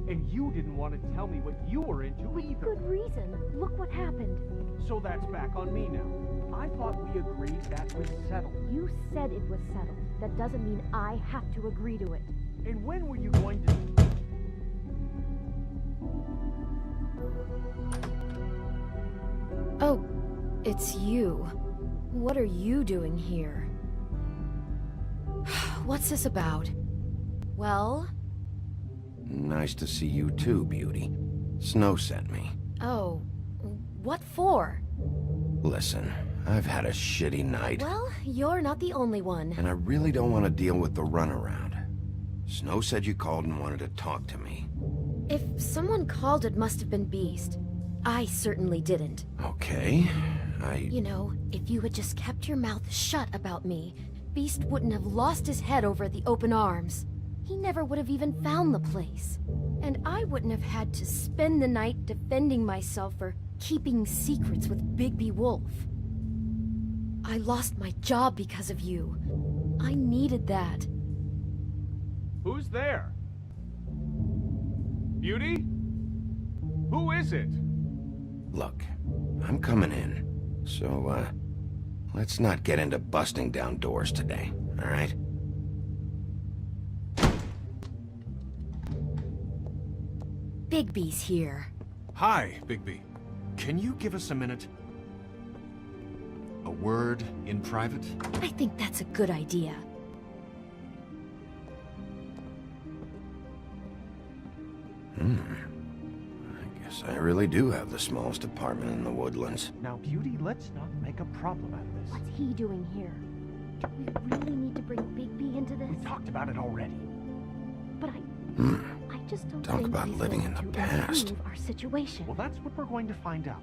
And you didn't want to tell me what you were into either. Good reason. Look what happened. So that's back on me now. I thought we agreed that was settled. You said it was settled. That doesn't mean I have to agree to it. And when were you going to... Oh, it's you. What are you doing here? What's this about? Well? Nice to see you too, Beauty. Snow sent me. Oh, what for? Listen, I've had a shitty night. Well, you're not the only one. And I really don't want to deal with the runaround. Snow said you called and wanted to talk to me. If someone called, it must have been Beast. I certainly didn't. Okay, You know, if you had just kept your mouth shut about me, Beast wouldn't have lost his head over at the open arms. He never would have even found the place. And I wouldn't have had to spend the night defending myself for keeping secrets with Bigby Wolf. I lost my job because of you. I needed that. Who's there? Beauty? Who is it? Look, I'm coming in. So, let's not get into busting down doors today, all right? Bigby's here. Hi, Bigby. Can you give us a minute? A word in private? I think that's a good idea. I guess I really do have the smallest apartment in the Woodlands. Now, Beauty, let's not make a problem out of this. What's he doing here? Do we really need to bring Bigby into this? We talked about it already. But I just don't Talk think about he's living going in the to past. improve our situation. Well, that's what we're going to find out.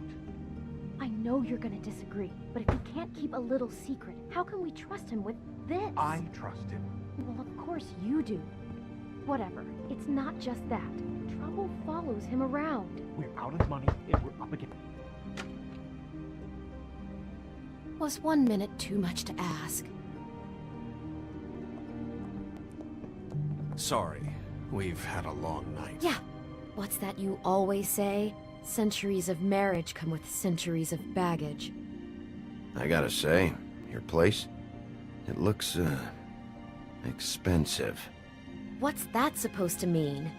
I know you're going to disagree, but if he can't keep a little secret, how can we trust him with this? I trust him. Well, of course you do. Whatever. It's not just that. Trouble follows him around. We're out of money and we're up against... Was 1 minute too much to ask? Sorry, we've had a long night. Yeah. What's that you always say? Centuries of marriage come with centuries of baggage. I gotta say, your place, it looks, expensive. What's that supposed to mean?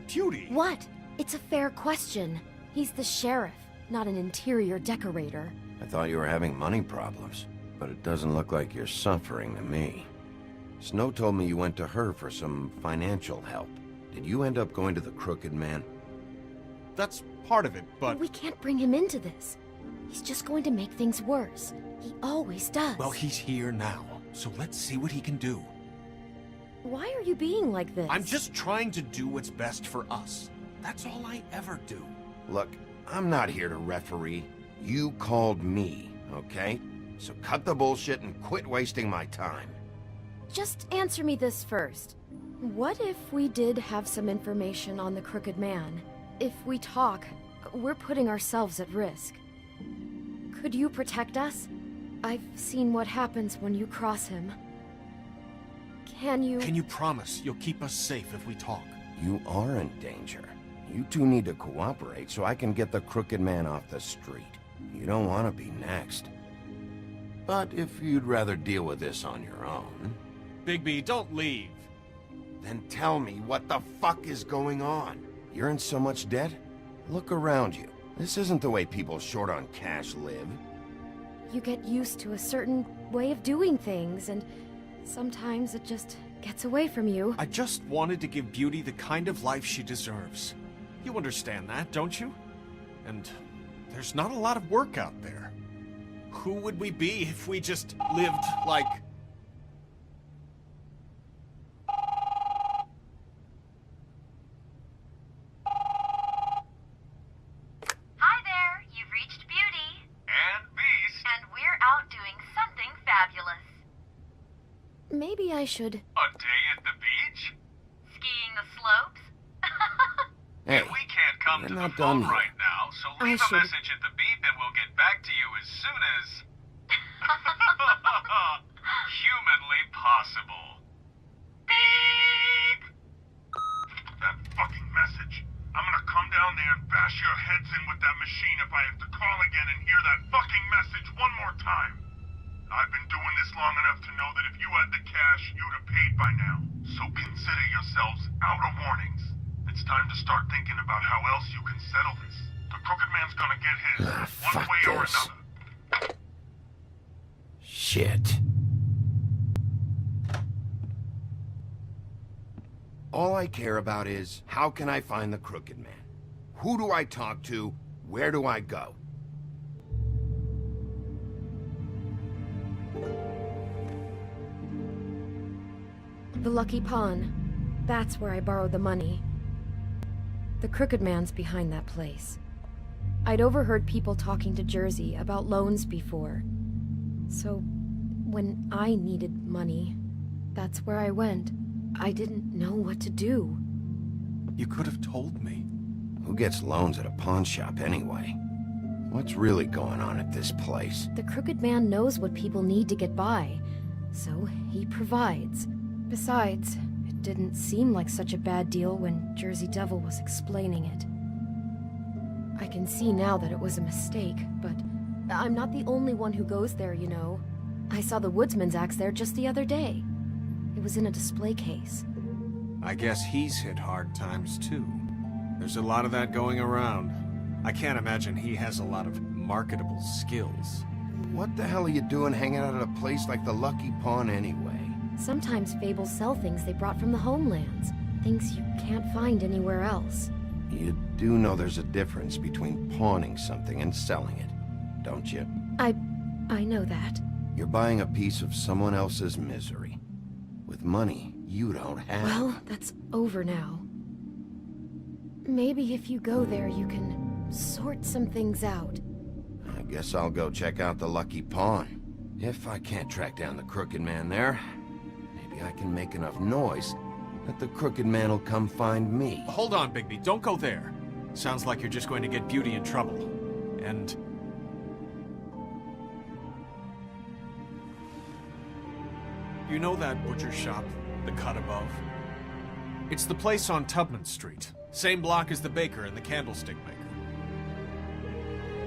Beauty! What? It's a fair question. He's the sheriff, not an interior decorator. I thought you were having money problems, but it doesn't look like you're suffering to me. Snow told me you went to her for some financial help. Did you end up going to the Crooked Man? That's part of it, but... We can't bring him into this. He's just going to make things worse. He always does. Well, he's here now, so let's see what he can do. Why are you being like this? I'm just trying to do what's best for us. That's all I ever do. Look, I'm not here to referee. You called me, okay? So cut the bullshit and quit wasting my time. Just answer me this first. What if we did have some information on the Crooked Man? If we talk, we're putting ourselves at risk. Could you protect us? I've seen what happens when you cross him. Can you promise you'll keep us safe if we talk? You are in danger. You two need to cooperate so I can get the Crooked Man off the street. You don't want to be next. But if you'd rather deal with this on your own... Bigby, don't leave. Then tell me what the fuck is going on. You're in so much debt? Look around you. This isn't the way people short on cash live. You get used to a certain way of doing things, and sometimes it just gets away from you. I just wanted to give Beauty the kind of life she deserves. You understand that, don't you? And there's not a lot of work out there. Who would we be if we just lived like... Hi there, you've reached Beauty. And Beast. And we're out doing something fabulous. Maybe I should... A day at the beach? Skiing the slopes? Hey, We can't come we're to the not phone done yet. right now, so I leave a should- message at the beep and we'll get back to you as soon as... humanly possible. Beep! That fucking message. I've been doing this long enough to know that if you had the cash, you'd have paid by now. So consider yourselves out of warnings. It's time to start thinking about how else you can settle this. The Crooked Man's gonna get his, one fuck way or this. another. Shit. All I care about is, how can I find the Crooked Man? Who do I talk to? Where do I go? The Lucky Pawn. That's where I borrowed the money. The Crooked Man's behind that place. I'd overheard people talking to Jersey about loans before. So, when I needed money, that's where I went. I didn't know what to do. You could have told me. Who gets loans at a pawn shop anyway? What's really going on at this place? The Crooked Man knows what people need to get by, so he provides. Besides, it didn't seem like such a bad deal when Jersey Devil was explaining it. I can see now that it was a mistake, but I'm not the only one who goes there, you know. I saw the Woodsman's axe there just the other day. It was in a display case. I guess he's hit hard times too. There's a lot of that going around. I can't imagine he has a lot of marketable skills. What the hell are you doing hanging out at a place like the Lucky Pawn anyway? Sometimes fables sell things they brought from the homelands. Things you can't find anywhere else. You do know there's a difference between pawning something and selling it, don't you? I know that. You're buying a piece of someone else's misery. With money you don't have. Well, that's over now. Maybe if you go there, you can sort some things out. I guess I'll go check out the Lucky Pawn. If I can't track down the Crooked Man there, maybe I can make enough noise that the Crooked Man will come find me. Hold on, Bigby. Don't go there. Sounds like you're just going to get Beauty in trouble. And... you know that butcher shop, the cut above? It's the place on Tubman Street. Same block as the baker and the candlestick maker.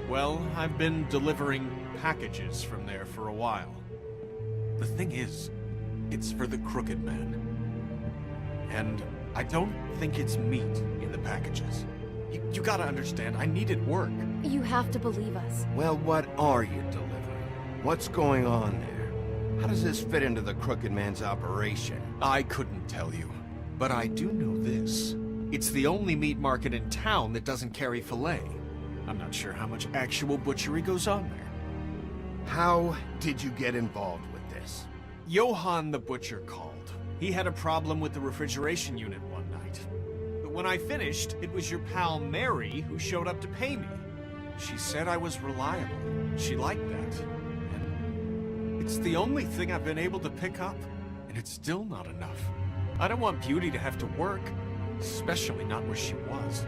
Well, I've been delivering packages from there for a while. The thing is, it's for the Crooked Man. And I don't think it's meat in the packages. You gotta understand, I needed work. You have to believe us. Well, what are you delivering? What's going on there? How does this fit into the Crooked Man's operation? I couldn't tell you, but I do know this. It's the only meat market in town that doesn't carry fillet. I'm not sure how much actual butchery goes on there. How did you get involved with this? Johann the butcher called. He had a problem with the refrigeration unit one night. But when I finished, it was your pal Mary who showed up to pay me. She said I was reliable. She liked that. And it's the only thing I've been able to pick up, and it's still not enough. I don't want Beauty to have to work, especially not where she was.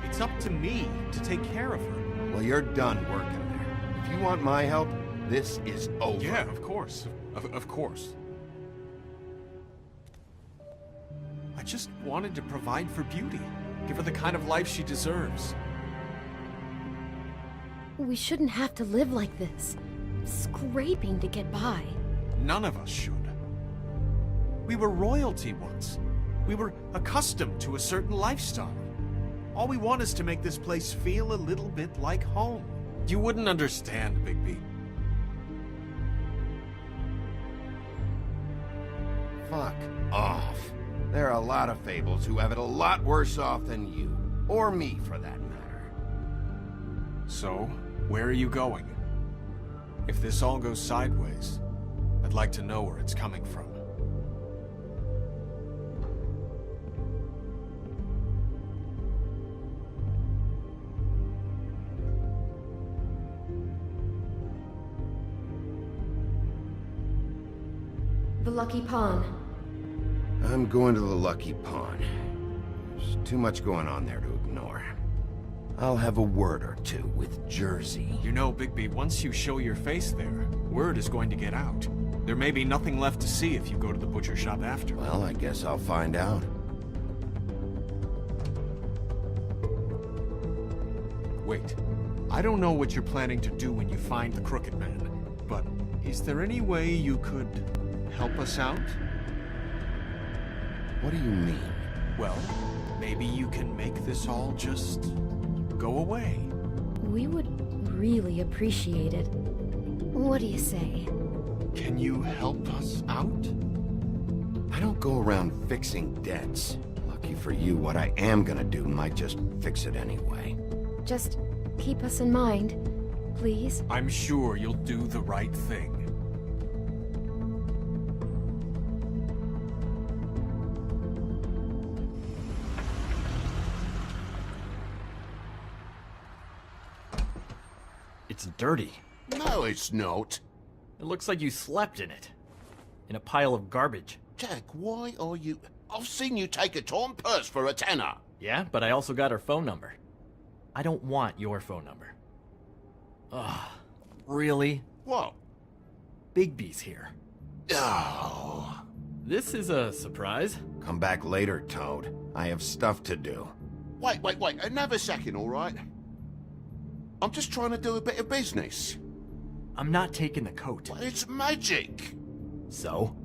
It's up to me to take care of her. Well, you're done working there. If you want my help, this is over. Yeah, of course. Of course. I just wanted to provide for Beauty. Give her the kind of life she deserves. We shouldn't have to live like this. Scraping to get by. None of us should. We were royalty once. We were accustomed to a certain lifestyle. All we want is to make this place feel a little bit like home. You wouldn't understand, Bigby. Fuck off. There are a lot of fables who have it a lot worse off than you. Or me, for that matter. So, where are you going? If this all goes sideways, I'd like to know where it's coming from. The Lucky Pawn. I'm going to the Lucky Pawn. There's too much going on there to ignore. I'll have a word or two with Jersey. You know, Bigby, once you show your face there, word is going to get out. There may be nothing left to see if you go to the butcher shop after. Well, I guess I'll find out. Wait. I don't know what you're planning to do when you find the Crooked Man, but Is there any way you could help us out? What do you mean? Well, maybe you can make this all just go away. We would really appreciate it. What do you say? Can you help us out? I don't go around fixing debts. Lucky for you, what I am gonna do might just fix it anyway. Just keep us in mind, please. I'm sure you'll do the right thing. It's dirty. No, it's not. It looks like you slept in it. In a pile of garbage. Jack, why are you... I've seen you take a torn purse for a tenner. Yeah, but I also got her phone number. I don't want your phone number. Ugh. Really? What? Bigby's here. Oh. This is a surprise. Come back later, Toad. I have stuff to do. Wait. Another second, all right? I'm just trying to do a bit of business. I'm not taking the coat. But it's magic. So?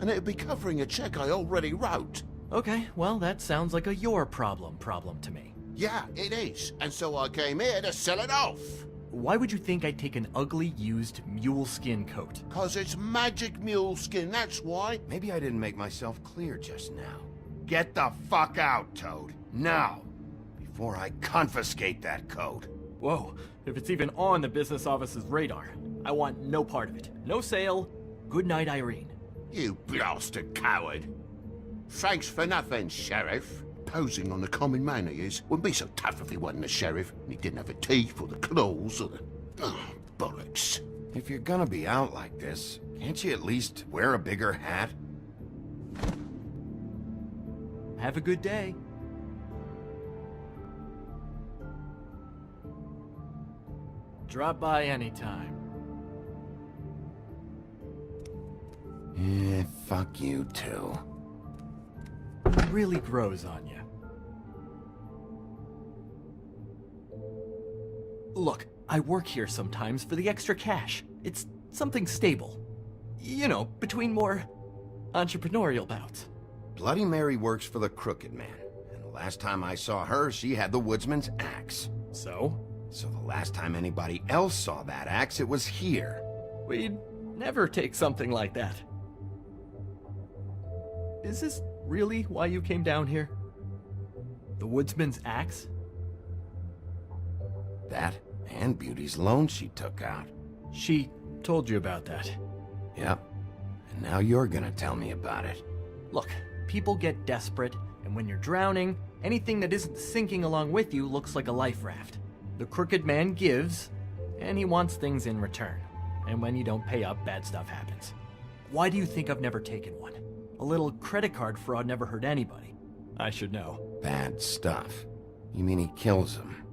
And it'd be covering a check I already wrote. Okay, well, that sounds like a your problem to me. Yeah, it is. And so I came here to sell it off. Why would you think I'd take an ugly, used mule skin coat? 'Cause it's magic mule skin, that's why. Maybe I didn't make myself clear just now. Get the fuck out, Toad. Now. Before I confiscate that coat. Whoa, if it's even on the business office's radar, I want no part of it. No sale. Good night, Irene. You blasted coward. Thanks for nothing, Sheriff. Posing on the common man he is. Wouldn't be so tough if he wasn't a sheriff and he didn't have the teeth or the claws or the... Oh, bollocks. If you're gonna be out like this, can't you at least wear a bigger hat? Have a good day. Drop by anytime. Fuck you too. It really grows on you. Look, I work here sometimes for the extra cash. It's something stable. You know, between more entrepreneurial bouts. Bloody Mary works for the Crooked Man. And the last time I saw her, she had the woodsman's axe. So? So the last time anybody else saw that axe, it was here. We'd never take something like that. Is this really why you came down here? The woodsman's axe? That and Beauty's loan she took out. She told you about that. Yep. And now you're gonna tell me about it. Look, people get desperate, and when you're drowning, anything that isn't sinking along with you looks like a life raft. The Crooked Man gives, and he wants things in return. And when you don't pay up, bad stuff happens. Why do you think I've never taken one? A little credit card fraud never hurt anybody. I should know. Bad stuff. You mean he kills them?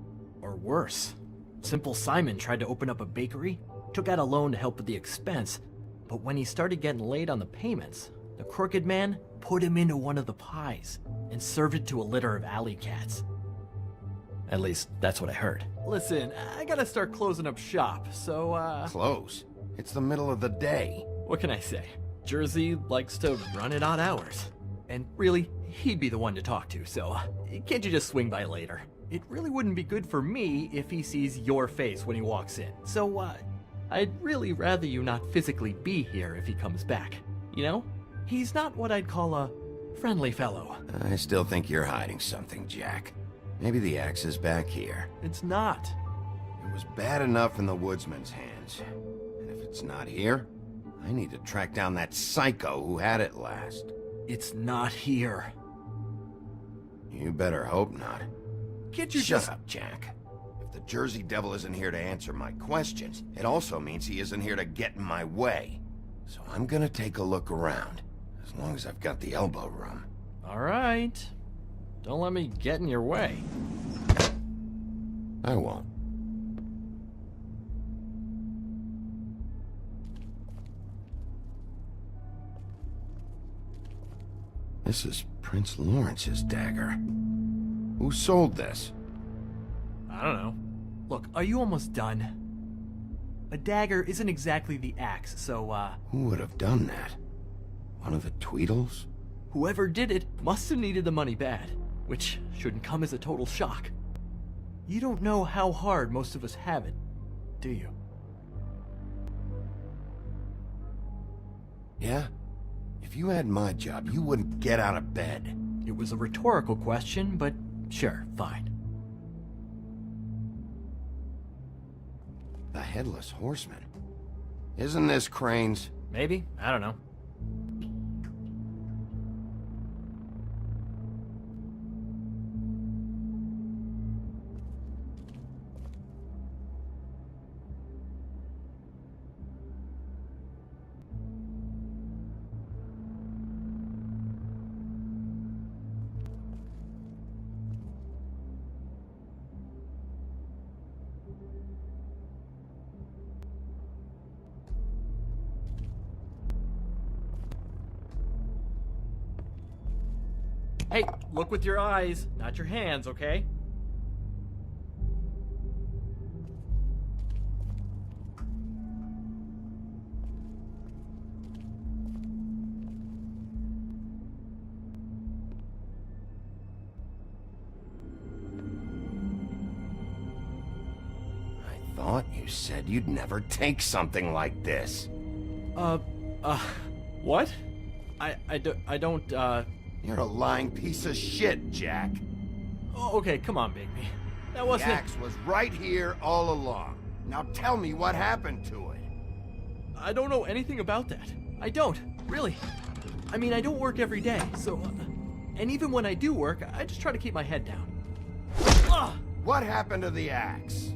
Or worse. Simple Simon tried to open up a bakery, took out a loan to help with the expense, but when he started getting late on the payments, the Crooked Man put him into one of the pies and served it to a litter of alley cats. At least, that's what I heard. Listen, I gotta start closing up shop, so, Close? It's the middle of the day. What can I say? Jersey likes to run at odd hours. And really, he'd be the one to talk to, so can't you just swing by later? It really wouldn't be good for me if he sees your face when he walks in. So, I'd really rather you not physically be here if he comes back. You know? He's not what I'd call a friendly fellow. I still think you're hiding something, Jack. Maybe the axe is back here. It's not. It was bad enough in the woodsman's hands. And if it's not here, I need to track down that psycho who had it last. It's not here. You better hope not. Can't you Shut just... up, Jack. If the Jersey Devil isn't here to answer my questions, it also means he isn't here to get in my way. So I'm gonna take a look around, as long as I've got the elbow room. All right. Don't let me get in your way. I won't. This is Prince Lawrence's dagger. Who sold this? I don't know. Look, are you almost done? A dagger isn't exactly the axe, so, Who would have done that? One of the Tweedles? whoever did it must have needed the money bad, which shouldn't come as a total shock. You don't know how hard most of us have it, do you? Yeah? If you had my job, you wouldn't get out of bed. It was a rhetorical question, but sure, fine. The Headless Horseman. Isn't this Crane's? Maybe? I don't know. Hey, look with your eyes, not your hands, okay? I thought you said you'd never take something like this. What? I don't, You're a lying piece of shit, Jack. Oh, okay, come on, Bigby. That The wasn't... axe was right here all along. Now tell me what happened to it. I don't know anything about that. I don't, really. I mean, I don't work every day, so... and even when I do work, I just try to keep my head down. Ugh! What happened to the axe?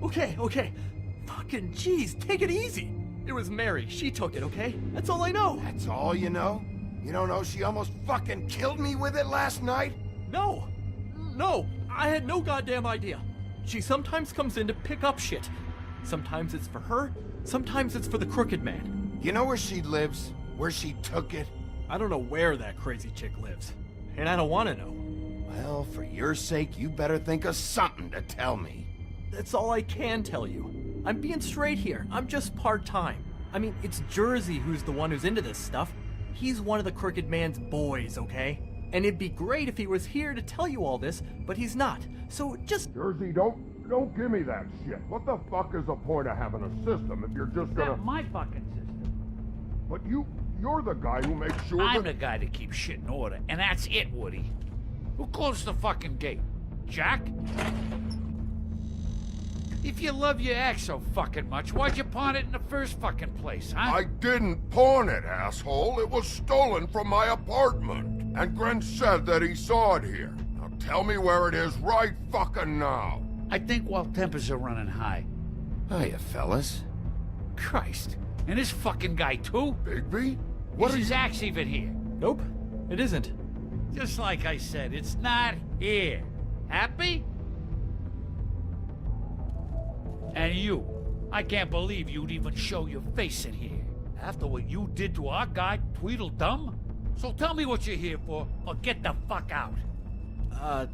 Okay. Fucking jeez, take it easy. It was Mary. She took it, okay? That's all I know. That's all you know? You don't know she almost fucking killed me with it last night? No, I had no goddamn idea. She sometimes comes in to pick up shit. Sometimes it's for her, sometimes it's for the Crooked Man. You know where she lives? Where she took it? I don't know where that crazy chick lives. And I don't want to know. Well, for your sake, you better think of something to tell me. That's all I can tell you. I'm being straight here. I'm just part-time. I mean, it's Jersey who's the one who's into this stuff. He's one of the Crooked Man's boys, okay? And it'd be great if he was here to tell you all this, but he's not. So just... Jersey, don't give me that shit. What the fuck is the point of having a system if you're just gonna... Not my fucking system. But you're the guy who makes sure I'm that... the guy that keeps shit in order, and that's it, Woody. Who closed the fucking gate? Jack? If you love your ex so fucking much, why'd you pawn it in the first fucking place, huh? I didn't pawn it, asshole. It was stolen from my apartment. And Gren said that he saw it here. Now tell me where it is right fucking now. I think while tempers are running high. Hiya, fellas. Christ. And this fucking guy, too? Bigby? Is his axe even here? Nope, it isn't. Just like I said, it's not here. Happy? And you. I can't believe you'd even show your face in here. After what you did to our guy, Tweedledum? So tell me what you're here for, or get the fuck out.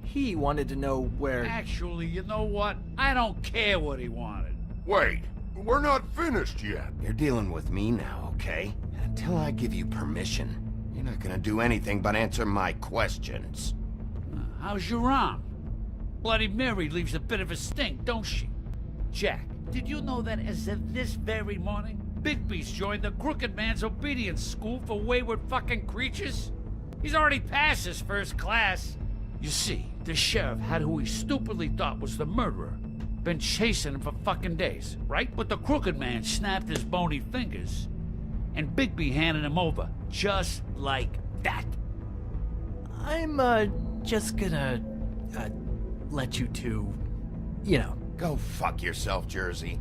He wanted to know where... Actually, you know what? I don't care what he wanted. Wait, we're not finished yet. You're dealing with me now, okay? Until I give you permission, you're not gonna do anything but answer my questions. How's your arm? Bloody Mary leaves a bit of a stink, don't she? Jack, did you know that as of this very morning, Bigby's joined the Crooked Man's obedience school for wayward fucking creatures? He's already passed his first class. You see, the sheriff had who he stupidly thought was the murderer. Been chasing him for fucking days, right? But the Crooked Man snapped his bony fingers, and Bigby handed him over, just like that. I'm, just gonna, let you two, you know. Go fuck yourself, Jersey.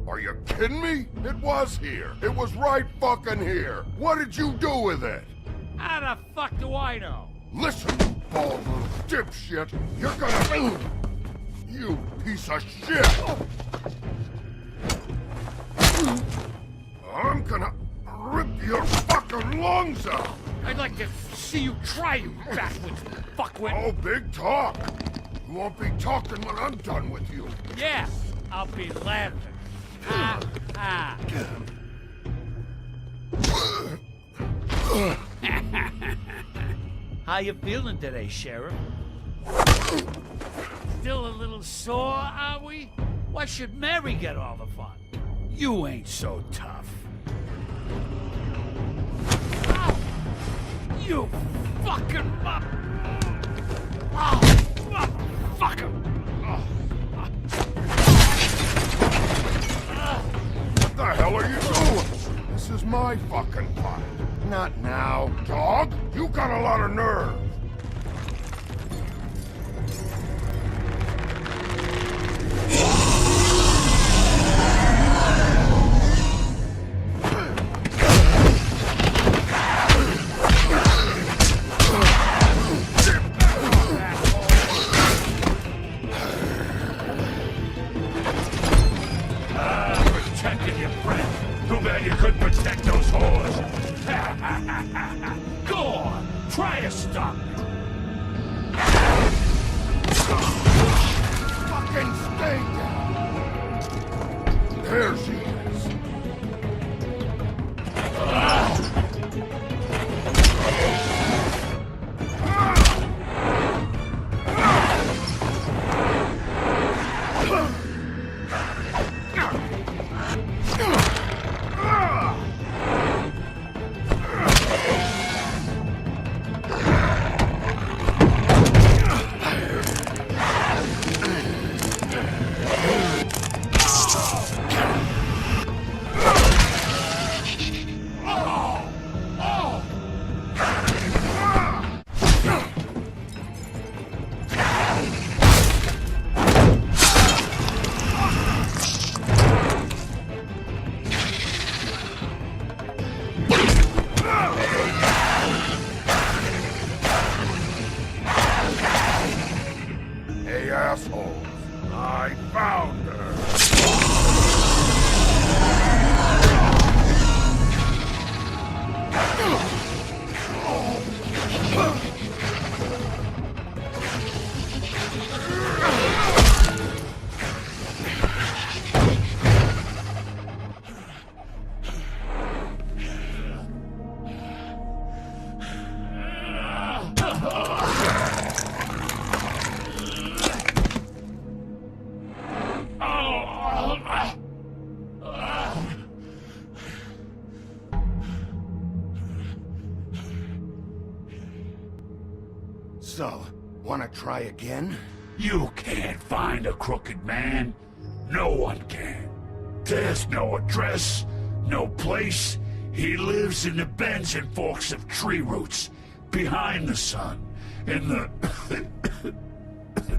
Are you kidding me? It was here. It was right fucking here. What did you do with it? How the fuck do I know? Listen, you bald little dipshit. You're gonna... You piece of shit. I'm gonna rip your fucking lungs out. I'd like to see you try, you backwards fuckwit. Oh, big talk. You won't be talking when I'm done with you. Yeah, I'll be laughing. Ha ha. How you feeling today, Sheriff? Still a little sore, are we? Why should Mary get all the fun? You ain't so tough. Ow! You fucking motherfucker! What the hell are you doing? This is my fucking fight. Not now. Dog, you got a lot of nerve. Protecting your friend. Too bad you couldn't protect those whores. Go on, try to stop me. Fucking stay down. There she is. Hey, assholes. I found her. So, wanna try again? You can't find a crooked man. No one can. There's no address, no place. He lives in the bends and forks of tree roots, behind the sun, in the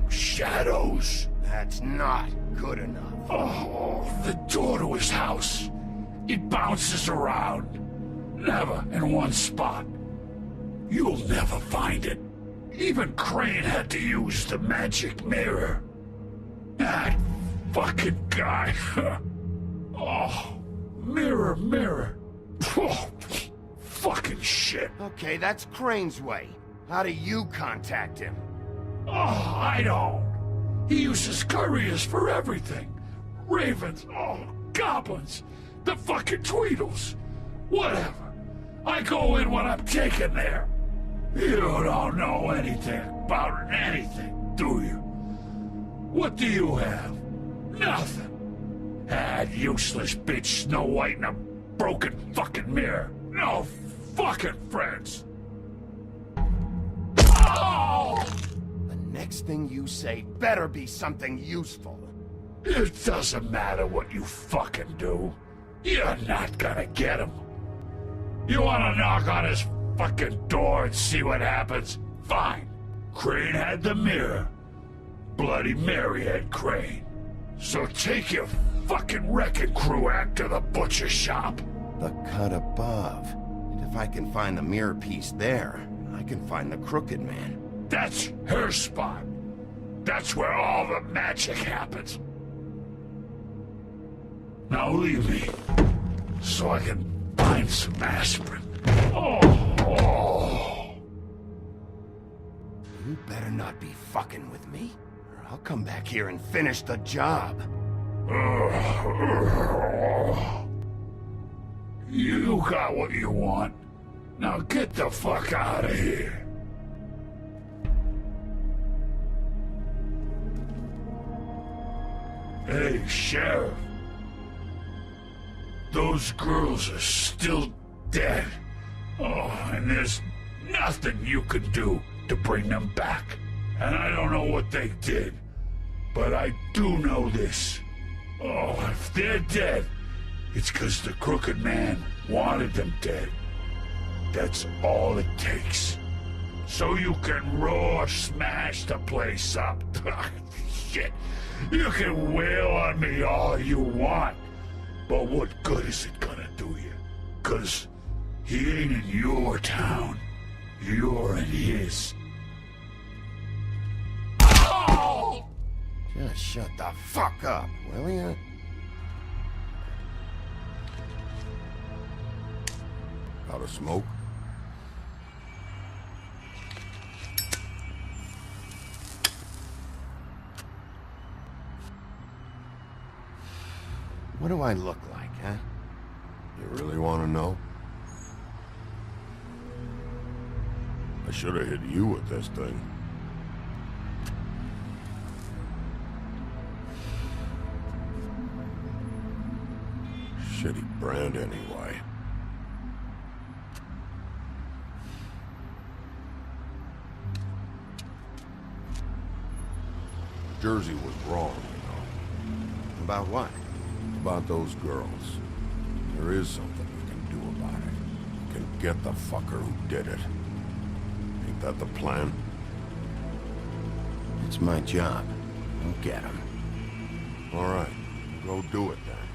shadows. That's not good enough. Oh, the door to his house. It bounces around. Never in one spot. You'll never find it. Even Crane had to use the magic mirror. That fucking guy. Oh, mirror, mirror. Oh, fucking shit. Okay, that's Crane's way. How do you contact him? Oh, I don't. He uses couriers for everything. Ravens, oh, goblins, the fucking Tweedles. Whatever. I go in when I'm taken there. You don't know anything about anything, do you? What do you have? Nothing. That useless bitch Snow White and a broken fucking mirror. No fucking friends. Oh! The next thing you say better be something useful. It doesn't matter what you fucking do. You're not gonna get him. You wanna knock on his fucking door and see what happens? Fine. Crane had the mirror. Bloody Mary had Crane. So take your fucking wrecking crew act to the butcher shop. The cut above. And if I can find the mirror piece there, I can find the crooked man. That's her spot. That's where all the magic happens. Now leave me, so I can find some aspirin. Oh. You better not be fucking with me. I'll come back here and finish the job. You got what you want. Now get the fuck out of here. Hey, Sheriff. Those girls are still dead. Oh, and there's nothing you can do to bring them back. And I don't know what they did, but I do know this. Oh, if they're dead, it's 'cause the Crooked Man wanted them dead. That's all it takes. So you can raw smash the place up. Shit. You can wail on me all you want, but what good is it gonna do you? 'Cause he ain't in your town. You're in his. Oh! Just shut the fuck up, will ya? Out of smoke? What do I look like, huh? You really want to know? I should have hit you with this thing. Shitty brand anyway. Jersey was wrong, you know. About what? About those girls. There is something you can do about it. You can get the fucker who did it. Ain't that the plan? It's my job. I'll get him. All right. Go do it then.